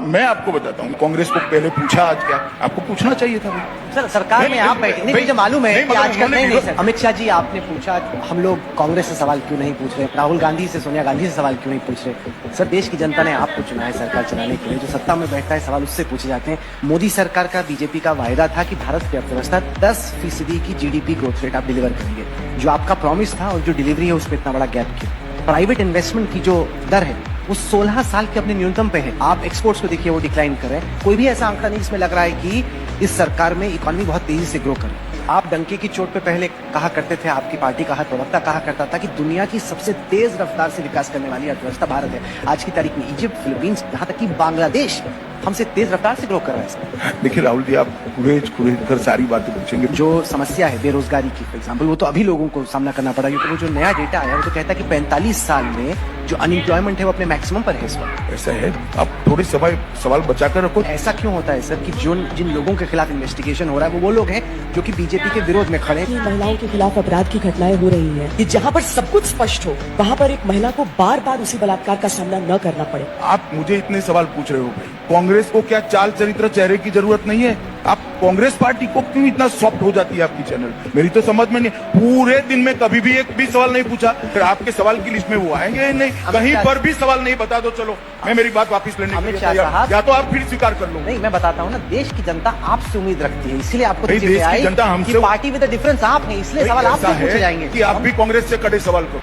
मैं आपको बताता हूँ, कांग्रेस को पहले पूछा आज क्या, आपको पूछना चाहिए था भाई। सर सरकार में आप बैठे नहीं, मुझे मालूम है कि आजकल नहीं सर। अमित शाह जी आपने पूछा हम लोग कांग्रेस से सवाल क्यों नहीं पूछ रहे, राहुल गांधी से सोनिया गांधी से सवाल क्यों नहीं पूछ रहे। सर देश की जनता ने आपको चुना है सरकार चलाने के लिए, जो सत्ता में बैठता है सवाल उससे पूछे जाते हैं। मोदी सरकार का बीजेपी का वायदा था कि भारत की अर्थव्यवस्था 10% की जीडीपी ग्रोथ रेट आप डिलीवर करेंगे, जो आपका प्रॉमिस था और जो डिलीवरी है उसमें इतना बड़ा गैप क्यों। प्राइवेट इन्वेस्टमेंट की जो दर है वो 16 साल के अपने न्यूनतम पे है। आप एक्सपोर्ट्स को देखिए वो डिक्लाइन कर रहे हैं, कोई भी ऐसा आंकड़ा नहीं इसमें लग रहा है कि इस सरकार में इकोनॉमी बहुत तेजी से ग्रो करे। आप डंके की चोट पे पहले कहा करते थे, आपकी पार्टी का हर प्रवक्ता कहा करता था कि दुनिया की सबसे तेज रफ्तार से विकास करने वाली अर्थव्यवस्था भारत है। आज की तारीख में इजिप्ट, फिलीपींस, यहाँ तक कि बांग्लादेश हमसे तेज रफ्तार से ग्रो कर रहा है। देखिए राहुल जी, आप कुरेज कर सारी बातें पूछेंगे। जो समस्या है बेरोजगारी की फॉर एग्जाम्पल, वो तो अभी लोगों को सामना करना पड़ा, क्योंकि वो जो नया डेटा आया वो तो कहता है कि 45 साल में जो अनएम्प्लॉयमेंट है वो अपने मैक्सिमम पर है इस वक्त। ऐसा है, आप थोड़े सवाल बचा कर रखो। ऐसा क्यों होता है सर कि जिन लोगों के खिलाफ इन्वेस्टिगेशन हो रहा है वो लोग हैं जो कि बीजेपी के विरोध में खड़े हैं। महिलाओं के खिलाफ अपराध की घटनाएं हो रही हैं, कि जहां पर सब कुछ स्पष्ट हो वहां पर एक महिला को बार बार उसी बलात्कार का सामना न करना पड़े। आप मुझे इतने सवाल पूछ रहे हो भाई, कांग्रेस को क्या चाल चरित्र चेहरे की जरूरत नहीं है? आप कांग्रेस पार्टी को क्यों इतना सॉफ्ट हो जाती है आपकी चैनल? मेरी तो समझ में नहीं, पूरे दिन में कभी भी एक भी सवाल नहीं पूछा, फिर आपके सवाल की लिस्ट में वो आएंगे नहीं, कहीं पर भी सवाल नहीं। बता दो, चलो मैं मेरी बात वापस लेने के लिए तैयार, या तो आप फिर स्वीकार कर लो। नहीं मैं बताता हूँ ना, देश की जनता आपसे उम्मीद रखती है, इसलिए आपको देश की जनता हमसे, पार्टी विद द डिफरेंस आप हैं, इसलिए सवाल आपसे पूछे जाएंगे कि आप भी कांग्रेस से कड़े सवाल करो।